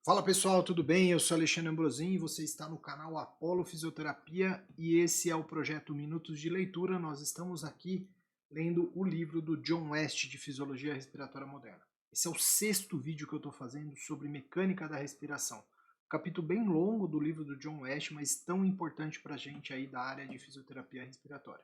Fala pessoal, tudo bem? Eu sou Alexandre Ambrosin e você está no canal Apolo Fisioterapia e esse é o projeto Minutos de Leitura. Nós estamos aqui lendo o livro do John West de Fisiologia Respiratória Moderna. Esse é o sexto vídeo que eu estou fazendo sobre mecânica da respiração. Um capítulo bem longo do livro do John West, mas tão importante para a gente aí da área de fisioterapia respiratória.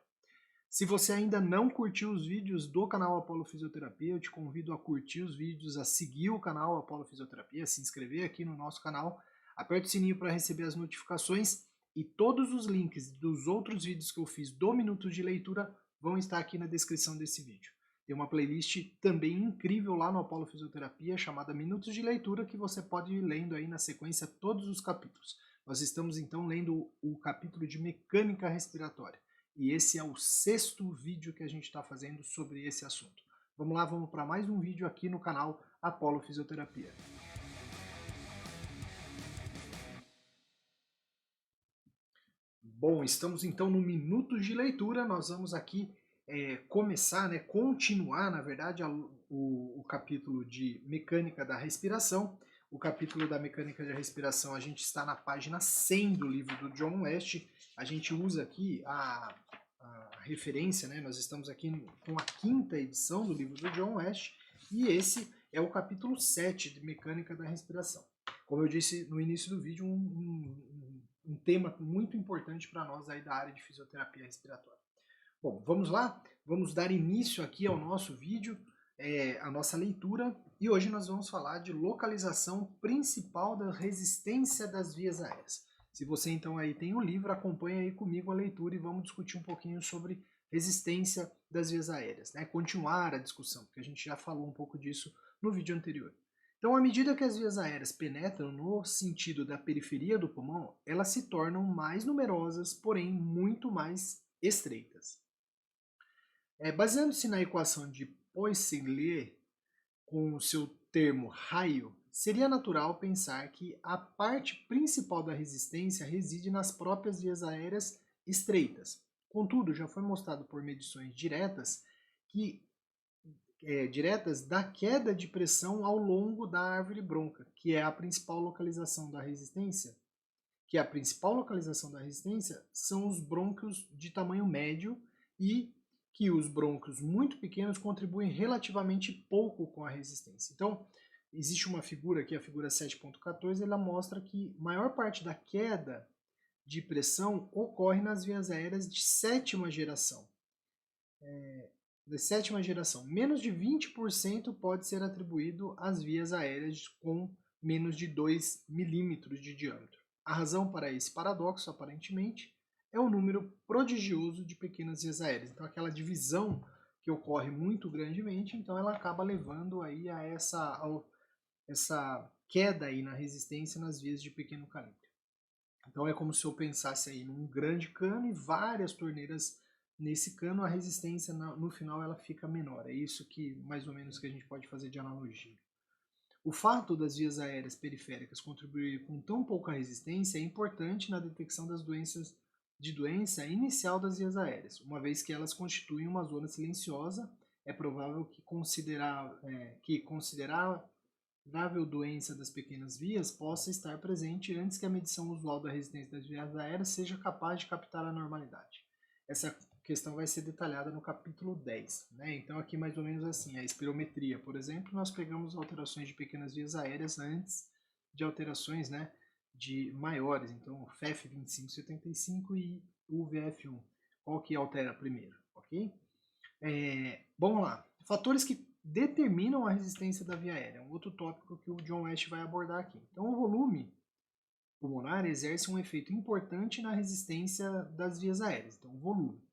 Se você ainda não curtiu os vídeos do canal Apolo Fisioterapia, eu te convido a curtir os vídeos, a seguir o canal Apolo Fisioterapia, a se inscrever aqui no nosso canal, aperte o sininho para receber as notificações e todos os links dos outros vídeos que eu fiz do Minuto de Leitura vão estar aqui na descrição desse vídeo. Tem uma playlist também incrível lá no Apolo Fisioterapia chamada Minutos de Leitura que você pode ir lendo aí na sequência todos os capítulos. Nós estamos então lendo o capítulo de mecânica respiratória. E esse é o sexto vídeo que a gente está fazendo sobre esse assunto. Vamos lá, vamos para mais um vídeo aqui no canal Apolo Fisioterapia. Bom, estamos então no Minutos de Leitura. Nós vamos aqui começar, continuar, na verdade, o capítulo de Mecânica da Respiração. O capítulo da Mecânica da Respiração, a gente está na página 100 do livro do John West. A gente usa aqui a referência, né? Nós estamos aqui com a quinta edição do livro do John West e esse é o capítulo 7 de Mecânica da Respiração. Como eu disse no início do vídeo, um tema muito importante para nós aí da área de fisioterapia respiratória. Bom, vamos lá? Vamos dar início aqui ao nosso vídeo, a nossa leitura, e hoje nós vamos falar de localização principal da resistência das vias aéreas. Se você então aí tem o livro, acompanha aí comigo a leitura e vamos discutir um pouquinho sobre resistência das vias aéreas, né? Continuar a discussão, porque a gente já falou um pouco disso no vídeo anterior. Então, à medida que as vias aéreas penetram no sentido da periferia do pulmão, elas se tornam mais numerosas, porém muito mais estreitas. Baseando-se na equação de Poiseuille, com o seu termo raio, seria natural pensar que a parte principal da resistência reside nas próprias vias aéreas estreitas. Contudo, já foi mostrado por medições diretas da queda de pressão ao longo da árvore bronca, que é a principal localização da resistência, são os brônquios de tamanho médio e que os brônquios muito pequenos contribuem relativamente pouco com a resistência. Então, existe uma figura aqui, a figura 7.14, ela mostra que a maior parte da queda de pressão ocorre nas vias aéreas de sétima geração. Menos de 20% pode ser atribuído às vias aéreas com menos de 2 milímetros de diâmetro. A razão para esse paradoxo, aparentemente, é o número prodigioso de pequenas vias aéreas. Então, aquela divisão que ocorre muito grandemente, então ela acaba levando aí a essa queda aí na resistência nas vias de pequeno calibre. Então, é como se eu pensasse aí num grande cano e várias torneiras nesse cano, a resistência no final ela fica menor. É isso que mais ou menos que a gente pode fazer de analogia. O fato das vias aéreas periféricas contribuir com tão pouca resistência é importante na detecção das doença inicial das vias aéreas, uma vez que elas constituem uma zona silenciosa. É provável que considerável doença das pequenas vias possa estar presente antes que a medição usual da resistência das vias aéreas seja capaz de captar a normalidade. Essa questão vai ser detalhada no capítulo 10. Né? Então aqui mais ou menos assim, a espirometria, por exemplo, nós pegamos alterações de pequenas vias aéreas antes de alterações, né, de maiores, então o FEF 2575 e o VF1. Qual que altera primeiro, ok? Vamos lá. Fatores que determinam a resistência da via aérea, um outro tópico que o John West vai abordar aqui. Então o volume pulmonar exerce um efeito importante na resistência das vias aéreas, então o volume.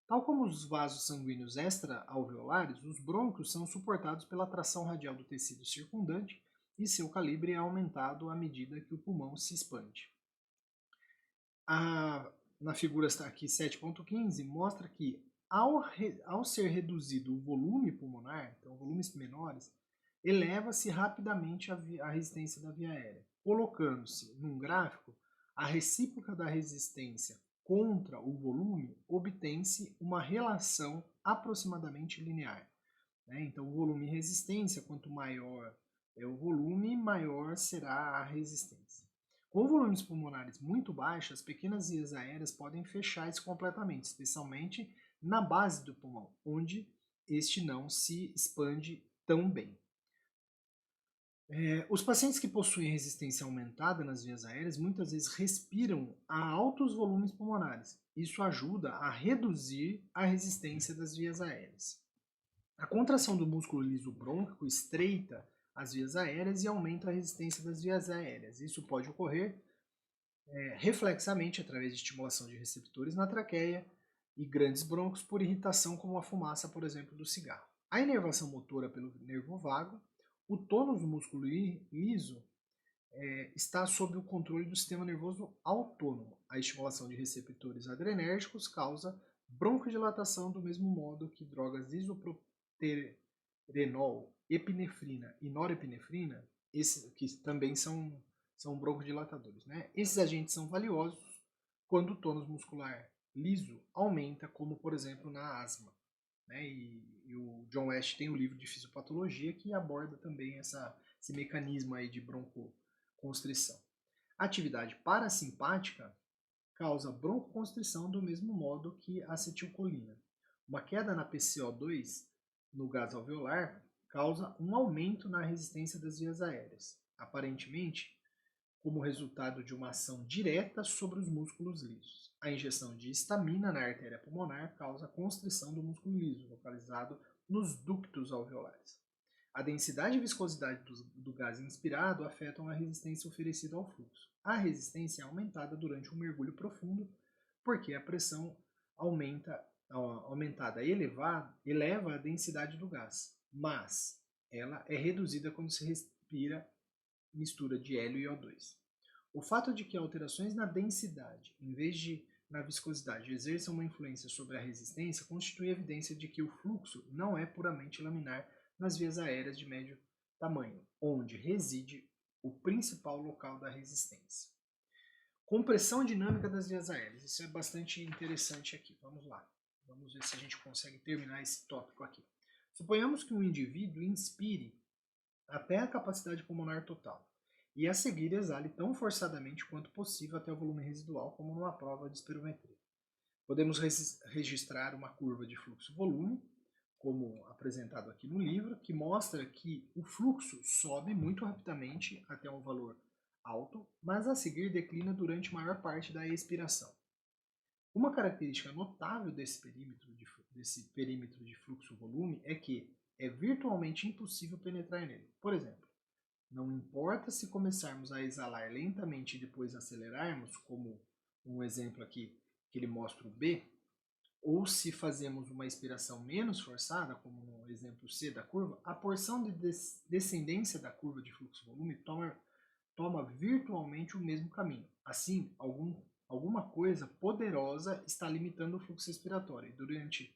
Tal como os vasos sanguíneos extra-alveolares, os brônquios são suportados pela tração radial do tecido circundante e seu calibre é aumentado à medida que o pulmão se expande. Na figura aqui 7.15 mostra que ao ser reduzido o volume pulmonar, então volumes menores, eleva-se rapidamente a resistência da via aérea, colocando-se num gráfico a recíproca da resistência contra o volume, obtém-se uma relação aproximadamente linear. Né? Então, o volume e resistência, quanto maior o volume, maior será a resistência. Com volumes pulmonares muito baixos, as pequenas vias aéreas podem fechar-se completamente, especialmente na base do pulmão, onde este não se expande tão bem. Os pacientes que possuem resistência aumentada nas vias aéreas muitas vezes respiram a altos volumes pulmonares. Isso ajuda a reduzir a resistência das vias aéreas. A contração do músculo liso brônquico estreita as vias aéreas e aumenta a resistência das vias aéreas. Isso pode ocorrer reflexamente através de estimulação de receptores na traqueia e grandes brônquios por irritação como a fumaça, por exemplo, do cigarro. A inervação motora pelo nervo vago, o tônus do músculo liso está sob o controle do sistema nervoso autônomo. A estimulação de receptores adrenérgicos causa broncodilatação do mesmo modo que drogas isoproterenol, epinefrina e norepinefrina, que também são broncodilatadores. Né? Esses agentes são valiosos quando o tônus muscular liso aumenta, como por exemplo na asma. Né? E o John West tem um livro de fisiopatologia que aborda também esse mecanismo aí de broncoconstrição. A atividade parasimpática causa broncoconstrição do mesmo modo que a acetilcolina. Uma queda na PCO2 no gás alveolar causa um aumento na resistência das vias aéreas, aparentemente como resultado de uma ação direta sobre os músculos lisos. A injeção de histamina na artéria pulmonar causa constrição do músculo liso, localizado nos ductos alveolares. A densidade e viscosidade do gás inspirado afetam a resistência oferecida ao fluxo. A resistência é aumentada durante um mergulho profundo, porque a pressão aumentada eleva a densidade do gás, mas ela é reduzida quando se respira mistura de hélio e O2. O fato de que alterações na densidade, em vez de na viscosidade, exerçam uma influência sobre a resistência constitui evidência de que o fluxo não é puramente laminar nas vias aéreas de médio tamanho, onde reside o principal local da resistência. Compressão dinâmica das vias aéreas. Isso é bastante interessante aqui. Vamos lá. Vamos ver se a gente consegue terminar esse tópico aqui. Suponhamos que um indivíduo inspire até a capacidade pulmonar total e a seguir exale tão forçadamente quanto possível até o volume residual, como numa prova de espirometria. Podemos registrar uma curva de fluxo-volume, como apresentado aqui no livro, que mostra que o fluxo sobe muito rapidamente até um valor alto, mas a seguir declina durante a maior parte da expiração. Uma característica notável desse perímetro de fluxo-volume é que é virtualmente impossível penetrar nele. Por exemplo, não importa se começarmos a exalar lentamente e depois acelerarmos, como um exemplo aqui que ele mostra o B, ou se fazemos uma expiração menos forçada, como no exemplo C da curva, a porção de descendência da curva de fluxo-volume toma virtualmente o mesmo caminho. Assim, alguma coisa poderosa está limitando o fluxo respiratório. Durante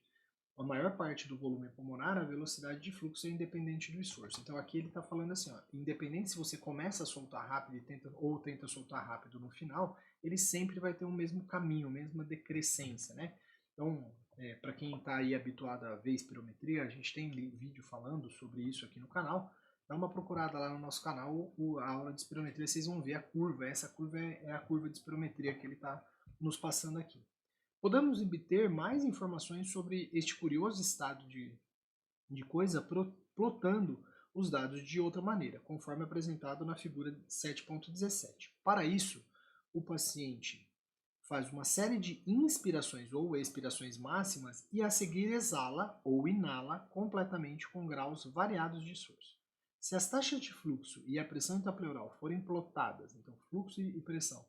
a maior parte do volume pulmonar, a velocidade de fluxo é independente do esforço. Então aqui ele está falando assim, ó, independente se você começa a soltar rápido ou tenta soltar rápido no final, ele sempre vai ter o mesmo caminho, a mesma decrescência, né? Então, para quem está aí habituado a ver espirometria, a gente tem vídeo falando sobre isso aqui no canal. Dá uma procurada lá no nosso canal, a aula de espirometria, vocês vão ver a curva. Essa curva é a curva de espirometria que ele está nos passando aqui. Podemos obter mais informações sobre este curioso estado de coisa plotando os dados de outra maneira, conforme apresentado na figura 7.17. Para isso, o paciente faz uma série de inspirações ou expirações máximas e a seguir exala ou inala completamente com graus variados de esforço. Se as taxas de fluxo e a pressão intrapleural forem plotadas, então fluxo e pressão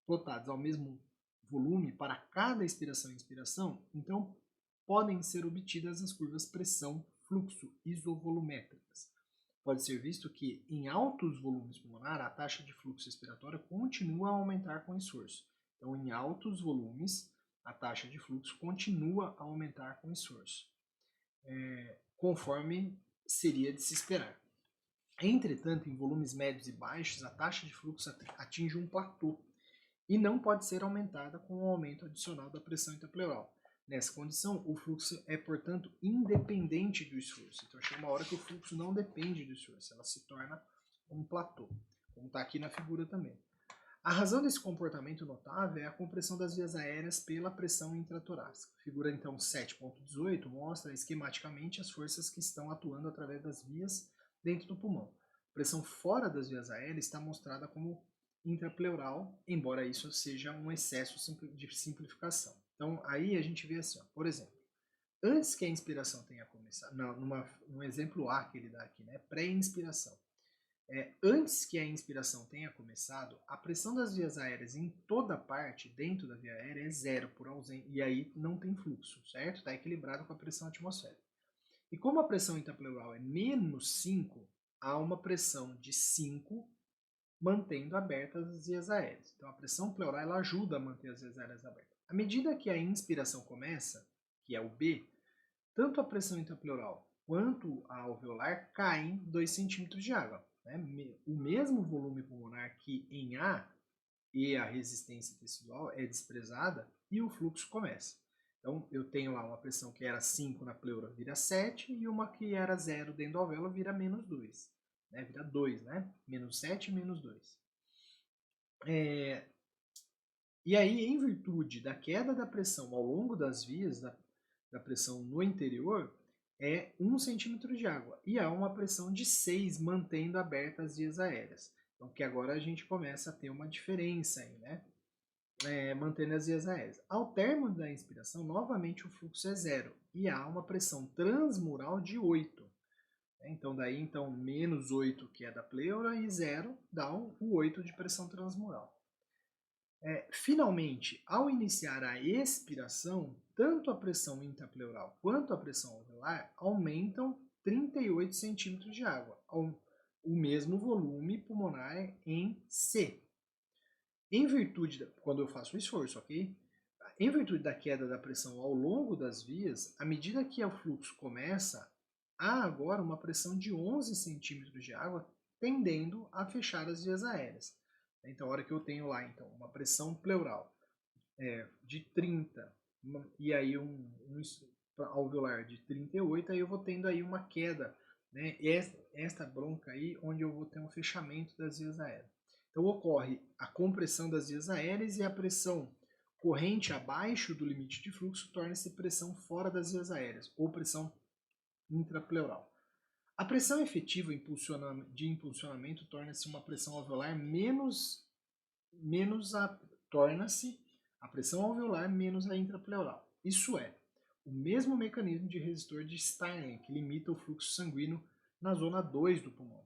plotados ao mesmo volume para cada expiração e inspiração, então podem ser obtidas as curvas pressão-fluxo isovolumétricas. Pode ser visto que em altos volumes pulmonar a taxa de fluxo respiratório continua a aumentar com esforço. Então, em altos volumes, a taxa de fluxo continua a aumentar com esforço, conforme seria de se esperar. Entretanto, em volumes médios e baixos, a taxa de fluxo atinge um platô e não pode ser aumentada com o aumento adicional da pressão intrapleural. Nessa condição, o fluxo é, portanto, independente do esforço. Então, chega uma hora que o fluxo não depende do esforço, ela se torna um platô, como está aqui na figura também. A razão desse comportamento notável é a compressão das vias aéreas pela pressão intratorácica. A figura então 7.18 mostra esquematicamente as forças que estão atuando através das vias dentro do pulmão. A pressão fora das vias aéreas está mostrada como intrapleural, embora isso seja um excesso de simplificação. Então aí a gente vê assim, ó, por exemplo, antes que a inspiração tenha começado, num exemplo A que ele dá aqui, né, pré-inspiração. Antes que a inspiração tenha começado, a pressão das vias aéreas em toda parte dentro da via aérea é zero por ausência, e aí não tem fluxo, certo? Está equilibrado com a pressão atmosférica. E como a pressão intrapleural é menos 5, há uma pressão de 5 mantendo abertas as vias aéreas. Então a pressão pleural ela ajuda a manter as vias aéreas abertas. À medida que a inspiração começa, que é o B, tanto a pressão intrapleural quanto a alveolar caem 2 centímetros de água. Né? O mesmo volume pulmonar que em A e a resistência tecidual é desprezada e o fluxo começa. Então, eu tenho lá uma pressão que era 5 na pleura, vira 7, e uma que era 0 dentro da alvéola vira menos 2. Né? Vira 2, né? Menos 7 e menos 2. E aí, em virtude da queda da pressão ao longo das vias, da pressão no interior, é 1 centímetro de água. E há uma pressão de 6 mantendo abertas as vias aéreas. Então, que agora a gente começa a ter uma diferença aí, né? Mantendo as vias aéreas. Ao término da inspiração, novamente o fluxo é zero. E há uma pressão transmural de 8. Então, daí, menos 8 que é da pleura e 0 dá o 8 de pressão transmural. Finalmente, ao iniciar a expiração, tanto a pressão intrapleural quanto a pressão alveolar aumentam 38 centímetros de água, o mesmo volume pulmonar em C. Em virtude, quando eu faço o esforço, ok? Em virtude da queda da pressão ao longo das vias, à medida que o fluxo começa, há agora uma pressão de 11 centímetros de água tendendo a fechar as vias aéreas. Então, a hora que eu tenho lá uma pressão pleural de 30 e aí um alveolar de 38, aí eu vou tendo aí uma queda, né? Esta bronca aí, onde eu vou ter um fechamento das vias aéreas. Então ocorre a compressão das vias aéreas e a pressão corrente abaixo do limite de fluxo torna-se pressão fora das vias aéreas, ou pressão intrapleural. A pressão efetiva de impulsionamento torna-se uma pressão alveolar torna-se a pressão alveolar menos a intrapleural. Isso é, o mesmo mecanismo de resistor de Starling que limita o fluxo sanguíneo na zona 2 do pulmão,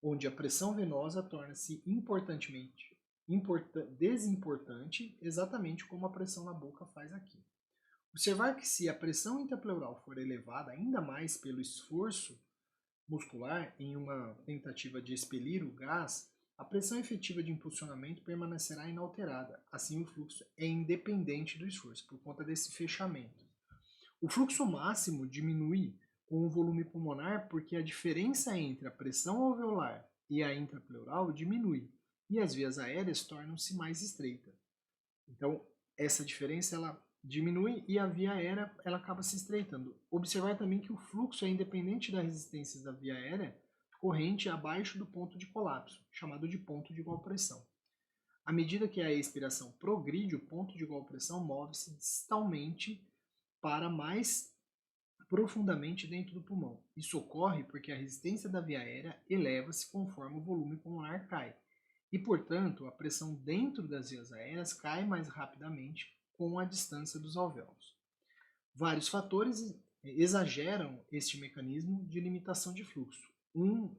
onde a pressão venosa torna-se desimportante, exatamente como a pressão na boca faz aqui. Observar que se a pressão intrapleural for elevada ainda mais pelo esforço muscular em uma tentativa de expelir o gás, a pressão efetiva de impulsionamento permanecerá inalterada. Assim, o fluxo é independente do esforço, por conta desse fechamento. O fluxo máximo diminui com o volume pulmonar porque a diferença entre a pressão alveolar e a intrapleural diminui e as vias aéreas tornam-se mais estreitas. Então, essa diferença ela diminui e a via aérea ela acaba se estreitando. Observar também que o fluxo é independente da resistência da via aérea corrente abaixo do ponto de colapso, chamado de ponto de igual pressão. À medida que a expiração progride, o ponto de igual pressão move-se distalmente para mais profundamente dentro do pulmão. Isso ocorre porque a resistência da via aérea eleva-se conforme o volume pulmonar cai. E, portanto, a pressão dentro das vias aéreas cai mais rapidamente com a distância dos alvéolos. Vários fatores exageram este mecanismo de limitação de fluxo. Um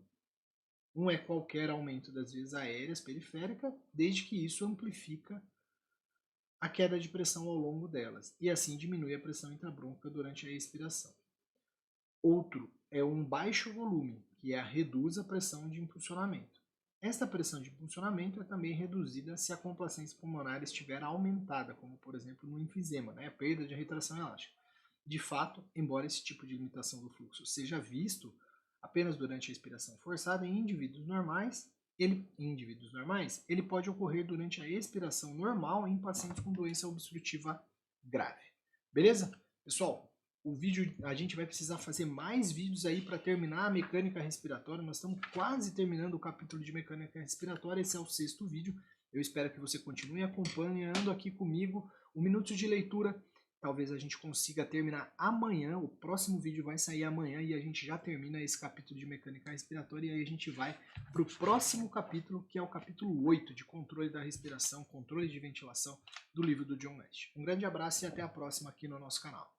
é qualquer aumento das vias aéreas periféricas, desde que isso amplifica a queda de pressão ao longo delas, e assim diminui a pressão intrabrônquica durante a expiração. Outro é um baixo volume, que reduz a pressão de impulsionamento. Esta pressão de impulsionamento é também reduzida se a complacência pulmonar estiver aumentada, como por exemplo no enfisema, a perda de retração elástica. De fato, embora esse tipo de limitação do fluxo seja visto apenas durante a expiração forçada em indivíduos normais, ele pode ocorrer durante a expiração normal em pacientes com doença obstrutiva grave. Beleza? Pessoal, o vídeo, a gente vai precisar fazer mais vídeos aí para terminar a mecânica respiratória. Nós estamos quase terminando o capítulo de mecânica respiratória. Esse é o 6º vídeo. Eu espero que você continue acompanhando aqui comigo o Minutos de Leitura. Talvez a gente consiga terminar amanhã. O próximo vídeo vai sair amanhã e a gente já termina esse capítulo de mecânica respiratória. E aí a gente vai para o próximo capítulo, que é o capítulo 8, de controle da respiração, controle de ventilação, do livro do John Nash. Um grande abraço e até a próxima aqui no nosso canal.